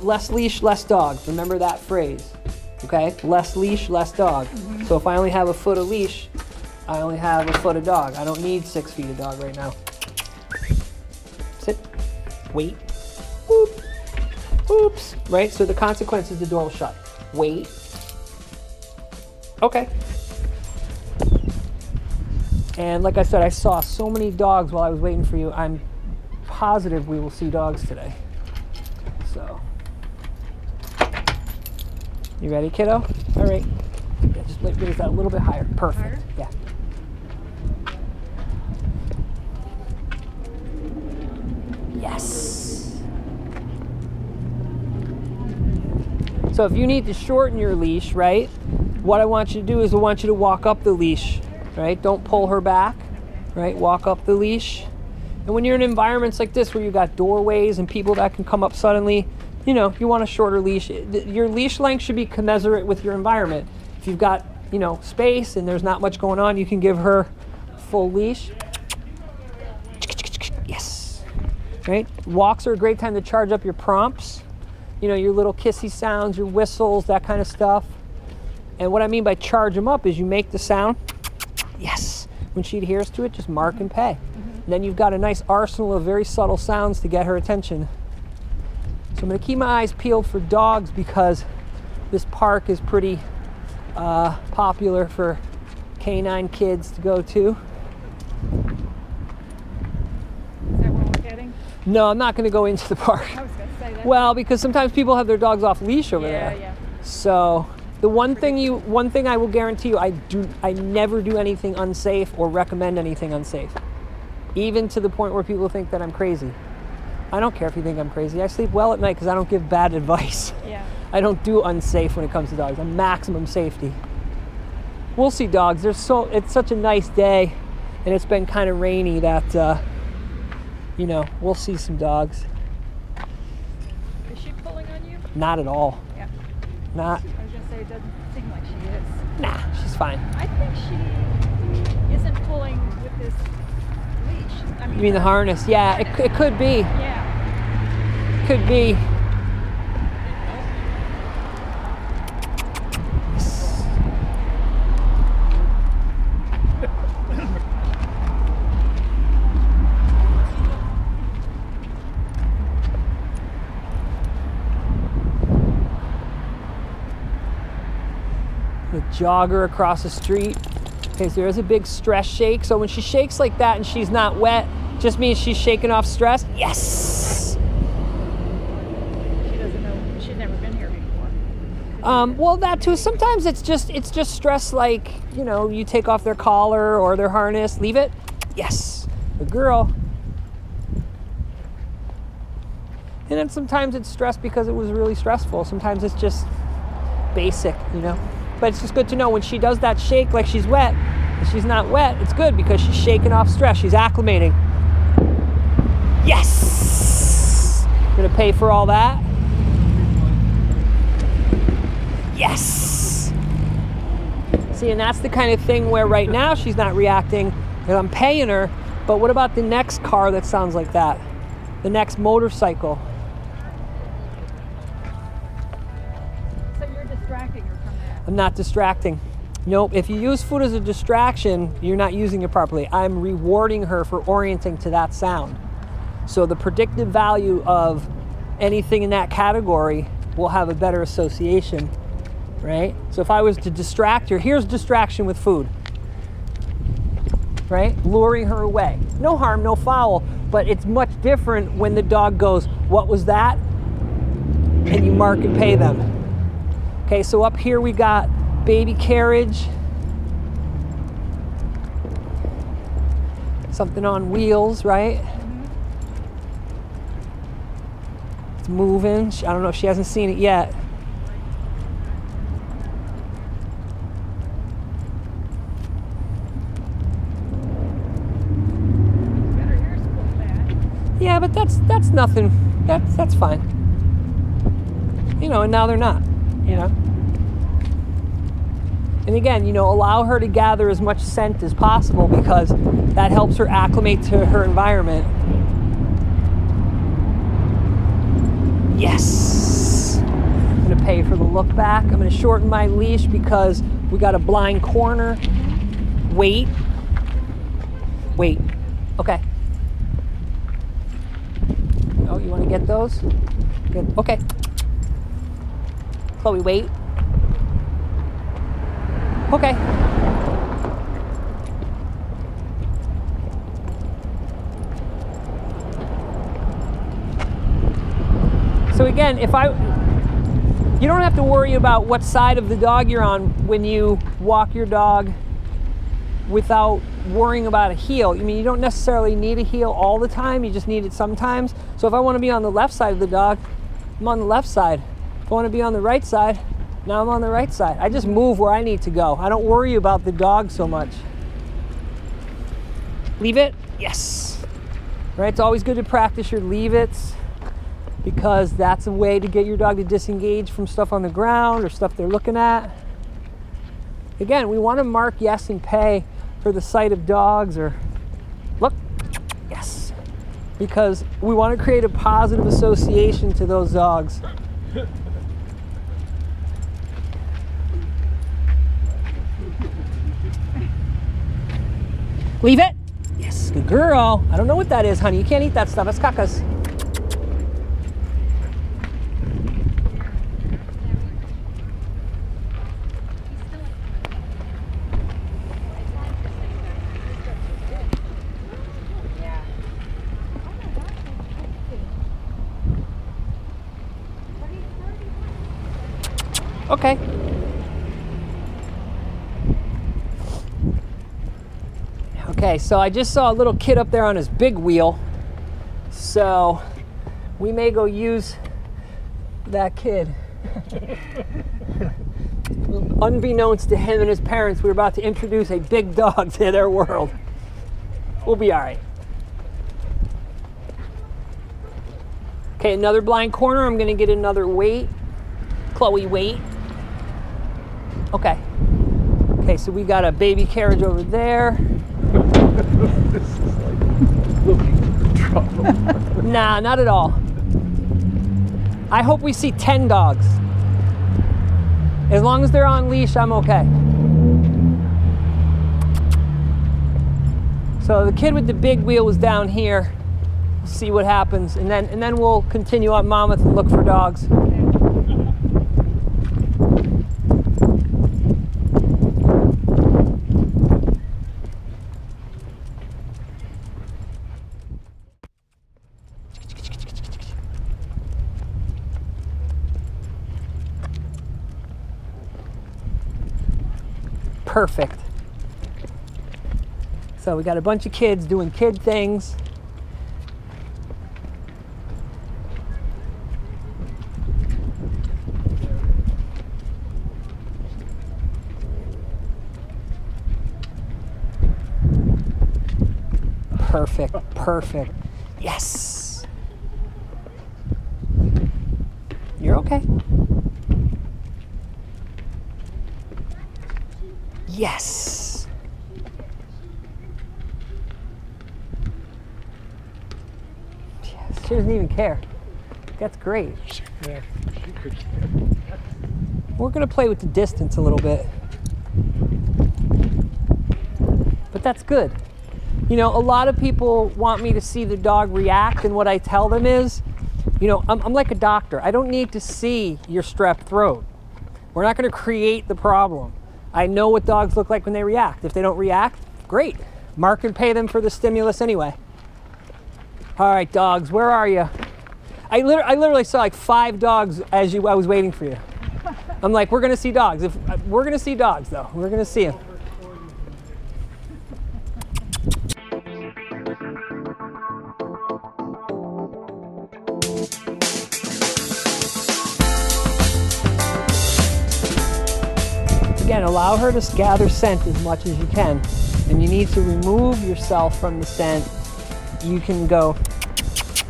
less leash, less dog. Remember that phrase, okay? Less leash, less dog. So if I only have a foot of leash, I only have a foot of dog. I don't need 6 feet of dog right now. Sit, wait, whoop, oops, right? So the consequence is the door will shut. Wait, okay. And like I said, I saw so many dogs while I was waiting for you. I'm positive we will see dogs today. So, you ready, kiddo? All right. Yeah, just raise that a little bit higher. Perfect. Higher? Yeah. Yes. So if you need to shorten your leash, right, what I want you to do is I want you to walk up the leash, right? Don't pull her back, right? Walk up the leash. And when you're in environments like this where you've got doorways and people that can come up suddenly, you know, you want a shorter leash. Your leash length should be commensurate with your environment. If you've got, you know, space and there's not much going on, you can give her full leash. Yes. Right? Walks are a great time to charge up your prompts. You know, your little kissy sounds, your whistles, that kind of stuff. And what I mean by charge them up is you make the sound. Yes. When she adheres to it, just mark and pay. And then you've got a nice arsenal of very subtle sounds to get her attention. So I'm going to keep my eyes peeled for dogs because this park is pretty popular for canine kids to go to. Is that what we're getting? No, I'm not going to go into the park. I was going to say that. Well, because sometimes people have their dogs off leash over there. Yeah. So the one thing I will guarantee you, I never do anything unsafe or recommend anything unsafe. Even to the point where people think that I'm crazy. I don't care if you think I'm crazy. I sleep well at night because I don't give bad advice. Yeah. I don't do unsafe when it comes to dogs. I'm maximum safety. We'll see dogs. It's such a nice day, and it's been kind of rainy that, you know, we'll see some dogs. Is she pulling on you? Not at all. Yeah. Not. I was going to say, it doesn't seem like she is. Nah, she's fine. I think she isn't pulling with this leash. I mean, You mean the harness? Yeah, it could be. Yeah. Could be. The jogger across the street. Okay, so there is a big stress shake. So when she shakes like that and she's not wet, just means she's shaking off stress. Yes. She doesn't know. She's never been here before. Well, that too. Sometimes it's just stress, like, you know, you take off their collar or their harness, leave it. Yes. The girl. And then sometimes it's stress because it was really stressful. Sometimes it's just basic, you know. But it's just good to know when she does that shake like she's wet, if she's not wet, it's good because she's shaking off stress. She's acclimating. Yes! I'm gonna pay for all that. Yes! See, and that's the kind of thing where right now she's not reacting and I'm paying her, but what about the next car that sounds like that? The next motorcycle? I'm not distracting. Nope, if you use food as a distraction, you're not using it properly. I'm rewarding her for orienting to that sound. So the predictive value of anything in that category will have a better association, right? So if I was to distract her, here's distraction with food, right? Luring her away. No harm, no foul, but it's much different when the dog goes, "What was that?" and you mark and pay them. Okay, so up here we got baby carriage. Something on wheels, right? Mm-hmm. It's moving. I don't know if she hasn't seen it yet. Better hair's pulled back. Yeah, but that's nothing. That's fine. You know, and now they're not. You know, and again, you know, allow her to gather as much scent as possible because that helps her acclimate to her environment. Yes. pay for the look back. I'm going to shorten my leash because we got a blind corner. Wait. Wait. Okay. Oh, you want to get those? Good. Okay. Chloe, wait. Okay. So again, you don't have to worry about what side of the dog you're on when you walk your dog without worrying about a heel. I mean, you don't necessarily need a heel all the time, you just need it sometimes. So if I want to be on the left side of the dog, I'm on the left side. If I want to be on the right side, now I'm on the right side. I just move where I need to go. I don't worry about the dog so much. Leave it? Yes. Right, it's always good to practice your leave it's, because that's a way to get your dog to disengage from stuff on the ground or stuff they're looking at. Again, we want to mark yes and pay for the sight of dogs, or look, yes, because we want to create a positive association to those dogs. Leave it. Yes, good girl. I don't know what that is, honey. You can't eat that stuff. That's cacas. Okay. Okay, so I just saw a little kid up there on his big wheel. So we may go use that kid. Unbeknownst to him and his parents, we're about to introduce a big dog to their world. We'll be all right. Okay, another blind corner. I'm gonna get another weight. Chloe, wait. Okay. Okay, so we got a baby carriage over there. This is like looking for trouble. Nah, not at all. I hope we see 10 dogs. As long as they're on leash, I'm okay. So the kid with the big wheel was down here. We'll see what happens, and then we'll continue on Monmouth and look for dogs. Perfect. So we got a bunch of kids doing kid things. Perfect, perfect. Yes. You're okay. Yes. Yes. She doesn't even care. That's great. Yeah, she could. We're going to play with the distance a little bit. But that's good. You know, a lot of people want me to see the dog react, and what I tell them is, you know, I'm like a doctor. I don't need to see your strep throat. We're not going to create the problem. I know what dogs look like when they react. If they don't react, great. Mark and pay them for the stimulus anyway. All right, dogs, where are you? I literally saw like 5 dogs as I was waiting for you. I'm like, we're going to see dogs. We're going to see dogs, though. We're going to see them. Again, allow her to gather scent as much as you can. And you need to remove yourself from the scent. You can go,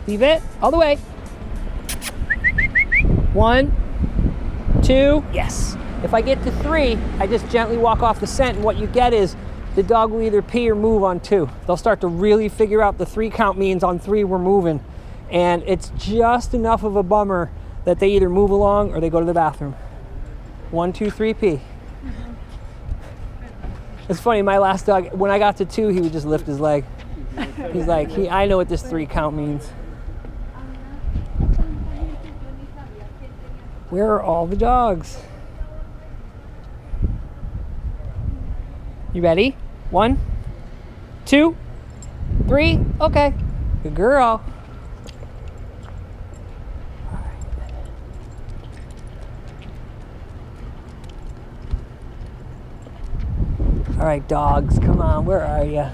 leave it all the way. 1, 2, yes. If I get to 3, I just gently walk off the scent, and what you get is the dog will either pee or move on 2. They'll start to really figure out the 3 count means on 3 we're moving. And it's just enough of a bummer that they either move along or they go to the bathroom. 1, 2, 3 pee. It's funny, my last dog, when I got to 2, he would just lift his leg. He's like, I know what this 3 count means. Where are all the dogs? You ready? 1, 2, 3. Okay. Good girl. All right, dogs, come on, where are you?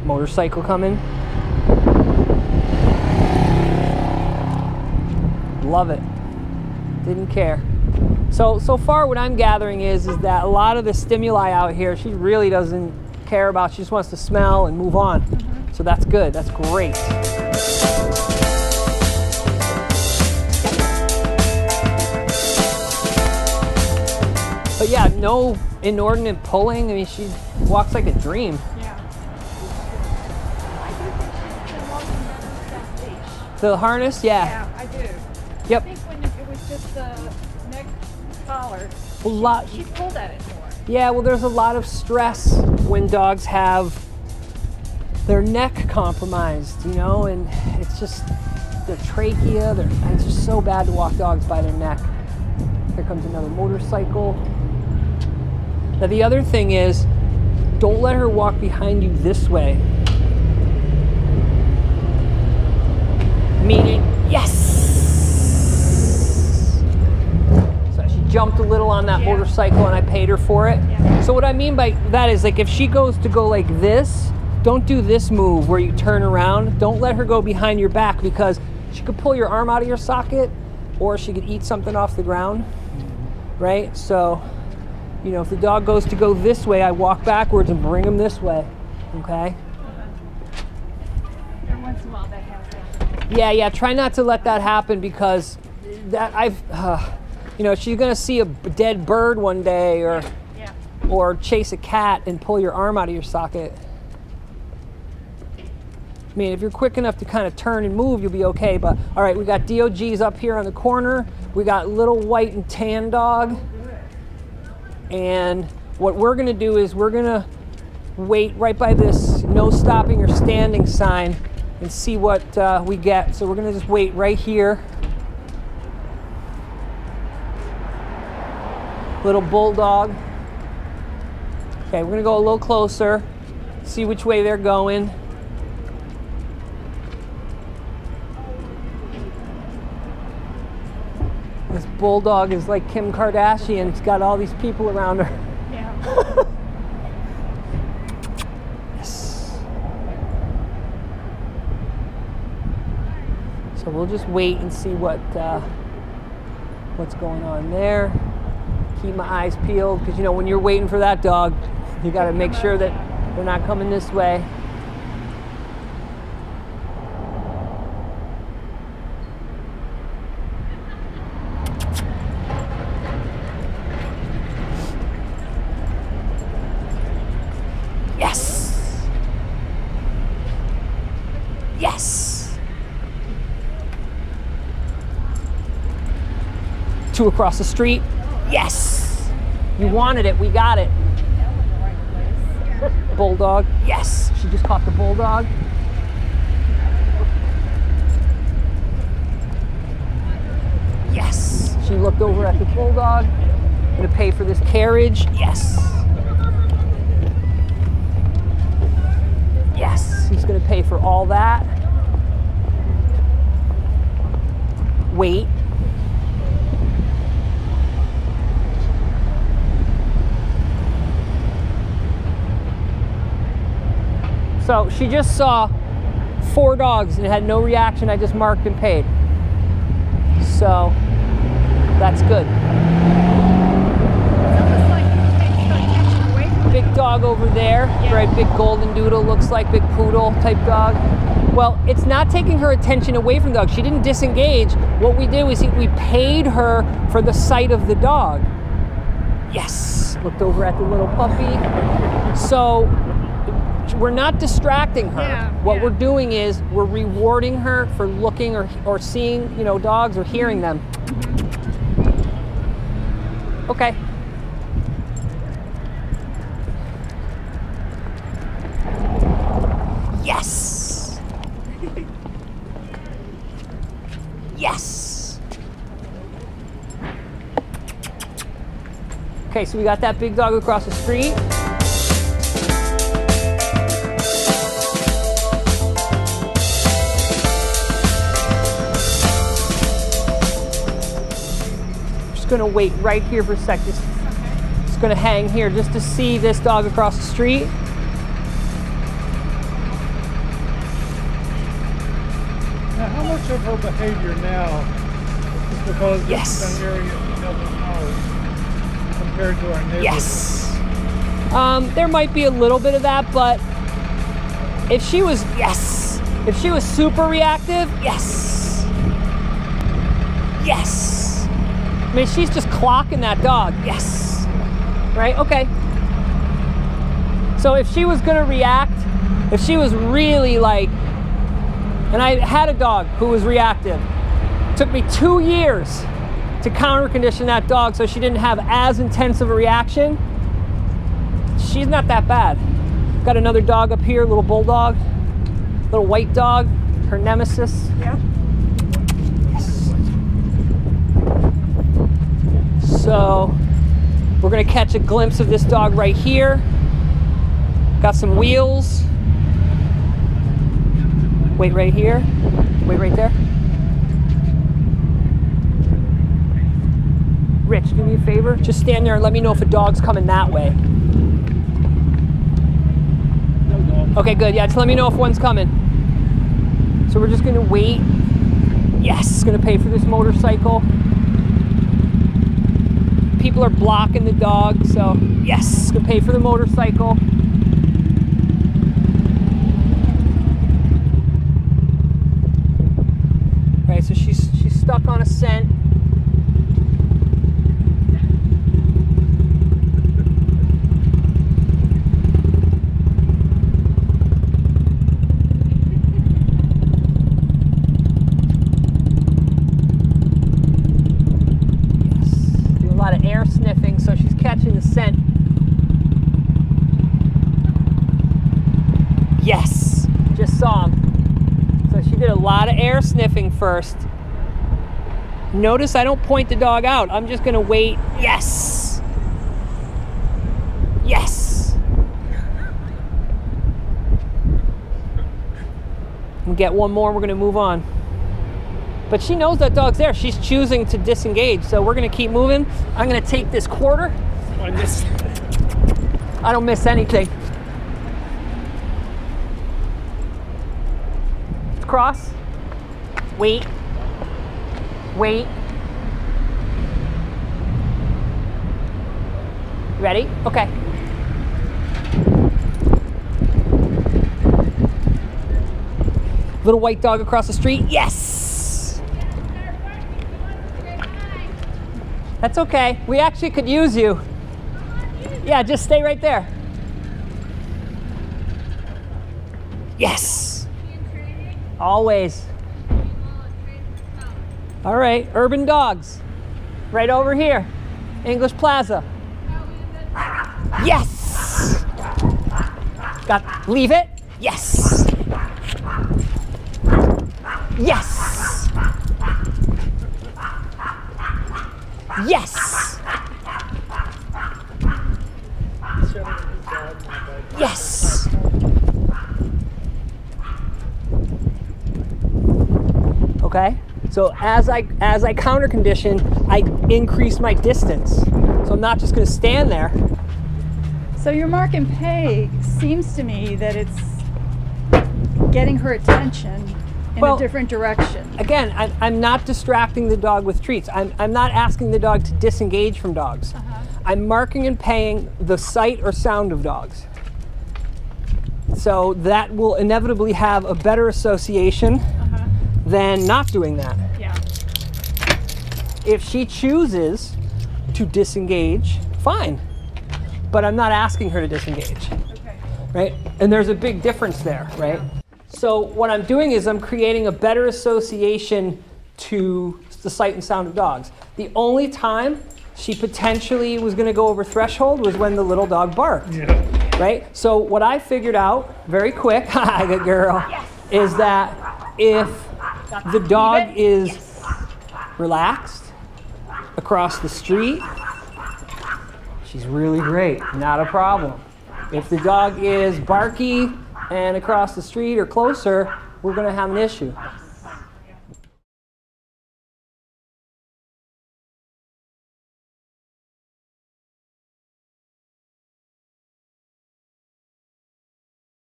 Motorcycle coming. Love it. Didn't care. So far what I'm gathering is that a lot of the stimuli out here, she really doesn't care about. She just wants to smell and move on. So that's good, that's great. But yeah, no inordinate pulling. I mean, she walks like a dream. Yeah. I do think she's been walking better with that leash. The harness, yeah. Yeah, I do. Yep. I think when it was just the neck collar, she pulled at it more. Yeah, well, there's a lot of stress when dogs have their neck compromised, you know, and it's just their trachea. It's just so bad to walk dogs by their neck. Here comes another motorcycle. Now the other thing is, don't let her walk behind you this way. Meaning, yes! So she jumped a little on that motorcycle and I paid her for it. Yeah. So what I mean by that is, like, if she goes to go like this, don't do this move where you turn around. Don't let her go behind your back, because she could pull your arm out of your socket or she could eat something off the ground, right? So, you know, if the dog goes to go this way, I walk backwards and bring him this way, okay? Every once in a while that happens. Yeah, try not to let that happen, because that you know, she's gonna see a dead bird one day or chase a cat and pull your arm out of your socket. I mean, if you're quick enough to kind of turn and move, you'll be okay. But all right, we got DOGs up here on the corner. We got little white and tan dog. And what we're gonna do is we're gonna wait right by this no stopping or standing sign and see what we get. So we're gonna just wait right here. Little bulldog. Okay, we're gonna go a little closer, see which way they're going. This bulldog is like Kim Kardashian. She's got all these people around her. Yeah. Yes. So we'll just wait and see what's going on there. Keep my eyes peeled, because, you know, when you're waiting for that dog, you got to make sure that they're not coming this way. Yes. Yes. 2 across the street. Yes. You wanted it. We got it. Bulldog. Yes. She just caught the bulldog. Yes. She looked over at the bulldog. Gonna pay for this carriage. Yes. Yes. He's gonna pay for all that. Wait. So she just saw 4 dogs and had no reaction. I just marked and paid. So that's good. It's almost like it takes her attention away from Big dog over there, right? Big golden doodle, looks like big poodle type dog. Well, it's not taking her attention away from the dog. She didn't disengage. What we did was we paid her for the sight of the dog. Yes. Looked over at the little puppy. So we're not distracting her. Yeah, What yeah. we're doing is we're rewarding her for looking or seeing, you know, dogs or hearing them. Okay. Yes. Yes. Okay, so we got that big dog across the street. Just gonna wait right here for a sec. Just gonna hang here just to see this dog across the street. Now, how much of her behavior now is because Yes. this is an area she doesn't know compared to our neighborhood? Yes. There might be a little bit of that, but if she was, yes. If she was super reactive, yes. Yes. I mean, she's just clocking that dog, yes. Right, okay. So if she was gonna react, if she was really like, and I had a dog who was reactive. It took me 2 years to counter condition that dog so she didn't have as intense of a reaction. She's not that bad. Got another dog up here, little bulldog, little white dog, her nemesis. Yeah. Yes. So we're gonna catch a glimpse of this dog right here. Got some wheels. Wait right here. Wait right there. Rich, do me a favor. Just stand there and let me know if a dog's coming that way. No dog. Okay, good. Yeah, just let me know if one's coming. So we're just gonna wait. Yes, gonna pay for this motorcycle. People are blocking the dog, so yes, gonna pay for the motorcycle. Right, so she's stuck on a scent. Air sniffing, so she's catching the scent. Yes, just saw him. So she did a lot of air sniffing first. Notice I don't point the dog out. I'm just gonna wait. Yes. Yes. We'll get one more, we're gonna move on. But she knows that dog's there. She's choosing to disengage, so we're gonna keep moving. I'm gonna take this quarter. I don't miss anything. Cross. Wait. Wait. Ready? Okay. Little white dog across the street. Yes! That's okay. We actually could use you. Yeah, just stay right there. Yes. Always. All right, Urban Dawgs. Right over here. English Plaza. Yes. Got, leave it. Yes. Yes. Yes. Yes. Okay. So as I counter condition, I increase my distance. So I'm not just going to stand there. So your mark and pay seems to me that it's getting her attention in a different direction. Again, I'm not distracting the dog with treats. I'm not asking the dog to disengage from dogs. I'm marking and paying the sight or sound of dogs. So that will inevitably have a better association than not doing that. Yeah. If she chooses to disengage, fine. But I'm not asking her to disengage. Okay. right? And there's a big difference there, right? So what I'm doing is I'm creating a better association to the sight and sound of dogs. The only time she potentially was going to go over threshold was when the little dog barked, right? So what I figured out very quick, hi, good girl, is that if the dog is relaxed across the street, she's really great, not a problem. If the dog is barky and across the street or closer, we're going to have an issue.